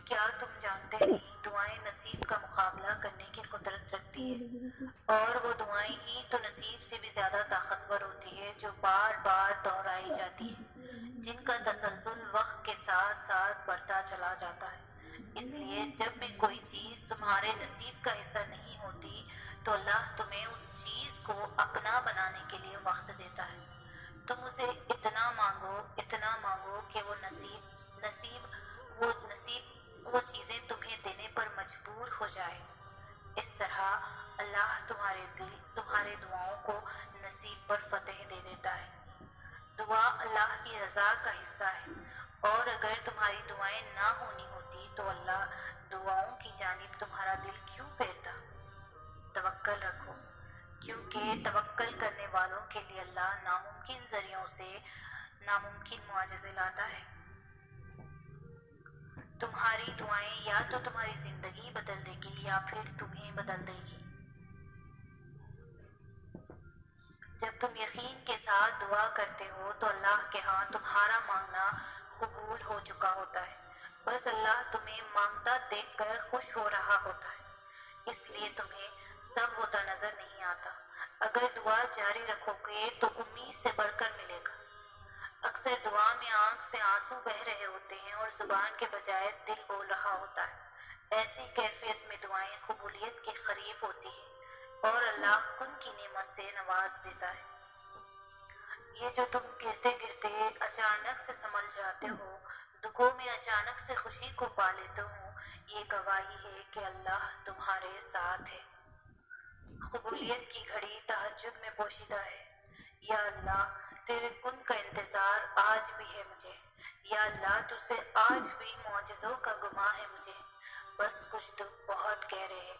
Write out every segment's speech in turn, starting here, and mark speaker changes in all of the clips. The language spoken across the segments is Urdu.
Speaker 1: کیا تم جانتے نہیں دعائیں نصیب کا مقابلہ کرنے کی قدرت رکھتی ہے، اور وہ دعائیں ہی تو نصیب سے بھی زیادہ طاقتور ہوتی ہے جو بار بار دہرائی جاتی ہے، جن کا تسلسل وقت کے ساتھ ساتھ بڑھتا چلا جاتا ہے۔ اس لیے جب بھی کوئی چیز تمہارے نصیب کا حصہ نہیں ہوتی تو اللہ تمہیں اس چیز کو اپنا بنانے کے لیے وقت دیتا ہے۔ تم اسے اتنا مانگو کہ وہ وہ چیزیں تمہیں دینے پر مجبور ہو جائے۔ اس طرح اللہ تمہارے دعاؤں کو نصیب پر فتح دے دیتا ہے۔ دعا اللہ کی رضا کا حصہ ہے، اور اگر تمہاری دعائیں نہ ہونی ہوتی تو اللہ دعاؤں کی جانب تمہارا دل کیوں پھیرتا؟ توکل رکھو، کیونکہ توکل کرنے والوں کے لیے اللہ ناممکن ذریعوں سے ناممکن معجزے لاتا ہے۔ تمہاری دعائیں یا تو تمہاری زندگی بدل دے گی یا پھر تمہیں بدل دے گی۔ جب تم یقین کے ساتھ دعا کرتے ہو تو اللہ کے ہاں تمہارا مانگنا قبول ہو چکا ہوتا ہے، بس اللہ تمہیں مانگتا دیکھ کر خوش ہو رہا ہوتا ہے، اس لیے تمہیں سب ہوتا نظر نہیں آتا۔ اگر دعا جاری رکھو گے تو امید سے بڑھ کر ملے گا۔ اکثر دعا میں آنکھ سے آنسو بہہ رہے ہوتے ہیں اور زبان کے بجائے دل بول رہا ہوتا ہے۔ ایسی کیفیت میں دعائیں قبولیت کے قریب ہوتی ہیں اور اللہ کن کی نعمت سے نواز دیتا ہے۔ یہ جو تم گرتے گرتے اچانک سے سنبھل جاتے ہو، دکھوں میں اچانک سے خوشی کو پا لیتے ہو، یہ گواہی ہے کہ اللہ تمہارے ساتھ ہے۔ قبولیت کی گھڑی تہجد میں پوشیدہ ہے۔ یا اللہ تیرے کن کا انتظار آج بھی ہے مجھے، یا اللہ تجھ سے آج بھی معجزوں کا گماں ہے مجھے۔ بس کچھ دکھ بہت گہرے ہیں،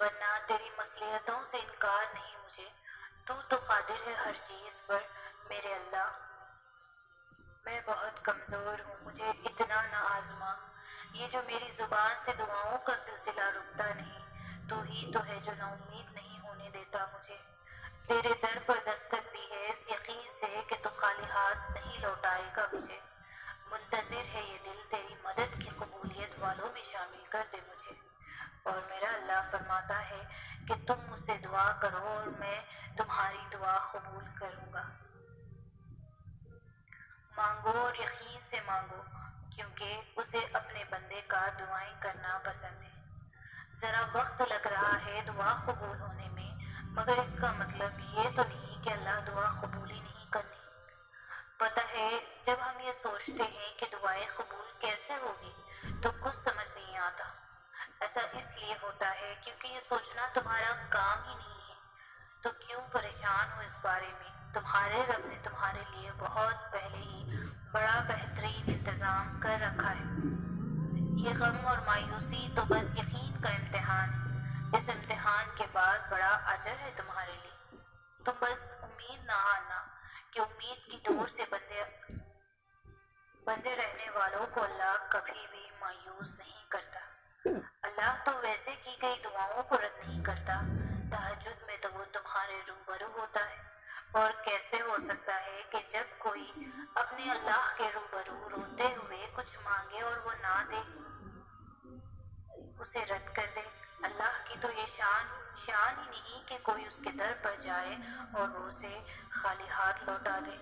Speaker 1: ورنہ تیری مصلحتوں سے انکار نہیں مجھے۔ تو قادر ہے ہر چیز پر میرے اللہ۔ میں بہت کمزور ہوں، مجھے اتنا نہ آزما۔ یہ جو میری زبان سے دعاؤں کا سلسلہ رکتا نہیں، تو ہی تو ہے جو نا امید نہیں ہونے دیتا مجھے۔ تیرے در پر دستک دی ہے اس یقین سے کہ تو خالی ہاتھ نہیں لوٹائے گا مجھے۔ منتظر ہے یہ دل تیری مدد کی قبولیت والوں میں شامل کر دے مجھے۔ اور میرا اللہ فرماتا ہے کہ تم مجھ سے دعا کرو اور میں تمہاری دعا قبول کروں گا۔ مانگو اور یقین سے مانگو، کیونکہ اسے اپنے بندے کا دعائیں کرنا پسند ہے۔ ذرا وقت لگ رہا ہے دعا قبول ہونے میں، مگر اس کا مطلب یہ تو نہیں کہ اللہ دعا قبول ہی نہیں کرنی۔ پتہ ہے جب ہم یہ سوچتے ہیں کہ دعائیں قبول کیسے ہوگی تو کچھ سمجھ نہیں آتا۔ ایسا اس لیے ہوتا ہے کیونکہ یہ سوچنا تمہارا کام ہی نہیں ہے۔ تو کیوں پریشان ہو اس بارے میں؟ تمہارے رب نے تمہارے لیے بہت پہلے ہی بڑا بہترین انتظام کر رکھا ہے۔ یہ غم اور مایوسی تو بس یقین کا امتحان ہے۔ اس امتحان کے بعد بڑا اجر ہے تمہارے لیے۔ تم بس امید نہ ہارنا کہ امید کی ڈور سے بندے رہنے والوں کو اللہ کبھی بھی مایوس نہیں کرتا۔ اللہ تو ویسے کی گئی دعاؤں کو رد نہیں کرتا۔ تہجد میں تو وہ تمہارے روبرو ہوتا ہے، اور کیسے ہو سکتا ہے کہ جب کوئی اپنے اللہ کے روبرو روتے ہوئے کچھ مانگے اور وہ نہ دے، اسے رد کر دے؟ اللہ کی تو یہ شان ہی نہیں کہ کوئی اس کے در پر جائے اور وہ اسے خالی ہاتھ لوٹا دے۔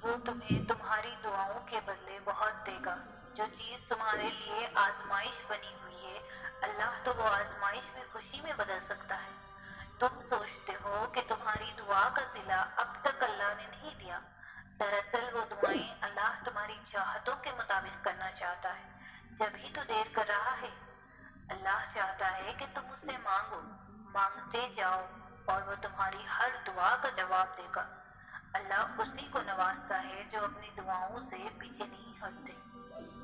Speaker 1: وہ تمہیں تمہاری دعاؤں کے بدلے بہت دے گا۔ جو چیز تمہارے لیے آزمائش بنی ہوئی ہے، اللہ تو وہ آزمائش بھی خوشی میں بدل سکتا ہے۔ تم سوچتے ہو کہ تمہاری دعا کا صلہ اب تک اللہ نے نہیں دیا، دراصل وہ دعائیں اللہ تمہاری چاہتوں کے مطابق کرنا چاہتا ہے، جب ہی تو دیر کر رہا ہے۔ اللہ چاہتا ہے کہ تم اس سے مانگو، مانگتے جاؤ، اور وہ تمہاری ہر دعا کا جواب دے گا۔ اللہ اسی کو نوازتا ہے جو اپنی دعاؤں سے پیچھے نہیں ہٹتے،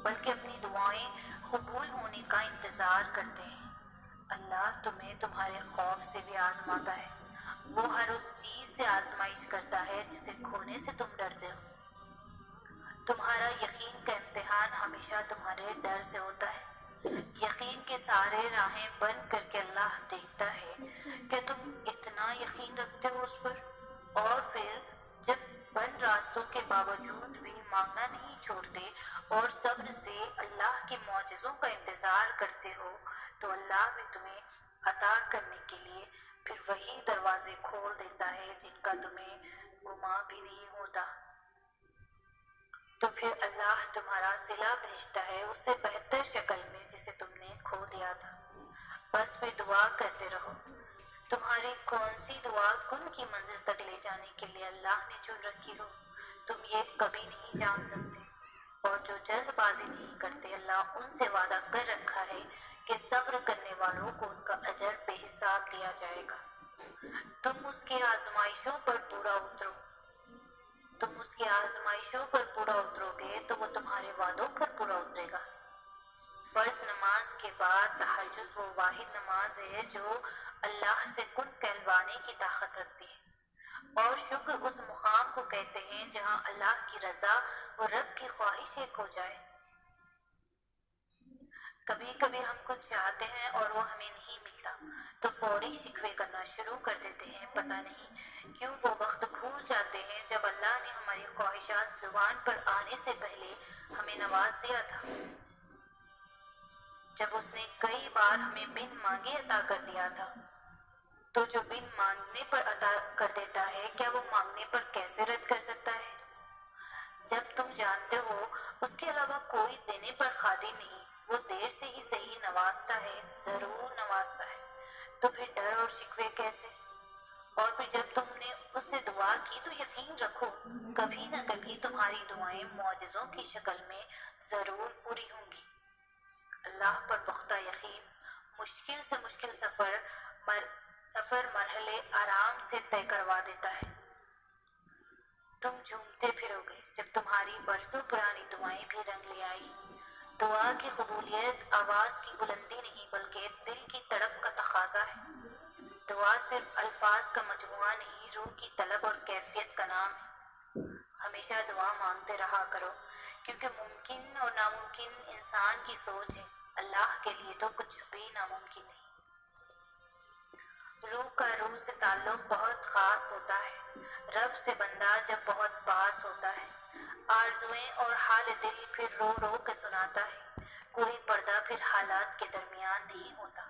Speaker 1: بلکہ اپنی دعائیں قبول ہونے کا انتظار کرتے ہیں۔ اللہ تمہیں تمہارے خوف سے بھی آزماتا ہے۔ وہ ہر اس چیز سے آزمائش کرتا ہے جسے کھونے سے تم ڈرتے ہو۔ تمہارا یقین کا امتحان ہمیشہ تمہارے ڈر سے ہوتا ہے۔ یقین کے سارے راہیں بند کر کے اللہ دیکھتا ہے کہ تم اتنا یقین رکھتے ہو اس پر، اور پھر جب بند راستوں کے باوجود بھی مانگنا نہیں چھوڑتے اور صبر سے اللہ کے معجزوں کا انتظار کرتے ہو تو اللہ بھی تمہیں عطا کرنے کے لیے پھر وہی دروازے کھول دیتا ہے جن کا تمہیں گمان بھی نہیں ہوتا۔ تو پھر اللہ تمہارا صلہ بھیجتا ہے اس سے بہتر شکل میں جسے تم نے کھو دیا تھا۔ بس پھر دعا کرتے رہو۔ تمہاری کون سی دعا کن کی منزل تک لے جانے کے لیے اللہ نے چن رکھی ہو تم یہ کبھی نہیں جان سکتے، اور جو جلد بازی نہیں کرتے اللہ ان سے وعدہ کر رکھا ہے کہ صبر کرنے والوں کو ان کا اجر بے حساب دیا جائے گا۔ تم اس کی آزمائشوں پر پورا اترو گے تو وہ تمہارے وعدوں پر پورا اترے گا۔ فرض نماز کے بعد تہجد وہ واحد نماز ہے جو اللہ سے کن کہلوانے کی طاقت رکھتی ہے، اور شکر اس مقام کو کہتے ہیں جہاں اللہ کی رضا اور رب کی خواہش ایک ہو جائے۔ کبھی کبھی ہم کچھ چاہتے ہیں اور وہ ہمیں نہیں ملتا تو فوری شکوے کرنا شروع کر دیتے ہیں۔ پتہ نہیں کیوں وہ وقت بھول جاتے ہیں جب اللہ نے ہماری خواہشات زبان پر آنے سے پہلے ہمیں نواز دیا تھا، جب اس نے کئی بار ہمیں بن مانگے عطا کر دیا تھا۔ تو جو بن مانگنے پر عطا کر دیتا ہے کیا وہ مانگنے پر کیسے رد کر سکتا ہے؟ جب تم جانتے ہو اس کے علاوہ کوئی دینے پر قادر نہیں، وہ دیر سے ہی صحیح نوازتا ہے، ضرور نوازتا ہے، تو پھر ڈر اور شکوے کیسے؟ اور پھر جب تم نے اس سے دعا کی تو یقین رکھو کبھی نہ کبھی تمہاری دعائیں معجزوں کی شکل میں ضرور پوری ہوں گی۔ اللہ پر پختہ یقین مشکل سے مشکل سفر مرحلے آرام سے طے کروا دیتا ہے۔ تم جھومتے پھرو گے جب تمہاری برسوں پرانی دعائیں بھی رنگ لے آئی۔ دعا کی قبولیت آواز کی بلندی نہیں بلکہ دل کی تڑپ کا تقاضا ہے۔ دعا صرف الفاظ کا مجموعہ نہیں، روح کی طلب اور کیفیت کا نام ہے۔ ہمیشہ دعا مانگتے رہا کرو کیونکہ ممکن اور ناممکن انسان کی سوچ ہے، اللہ کے لیے تو کچھ بھی ناممکن نہیں۔ روح کا روح سے تعلق بہت خاص ہوتا ہے، رب سے بندہ جب بہت پاس ہوتا ہے، آرزوئیں اور حال دل پھر رو رو کے سناتا ہے، کوئی پردہ پھر حالات کے درمیان نہیں ہوتا۔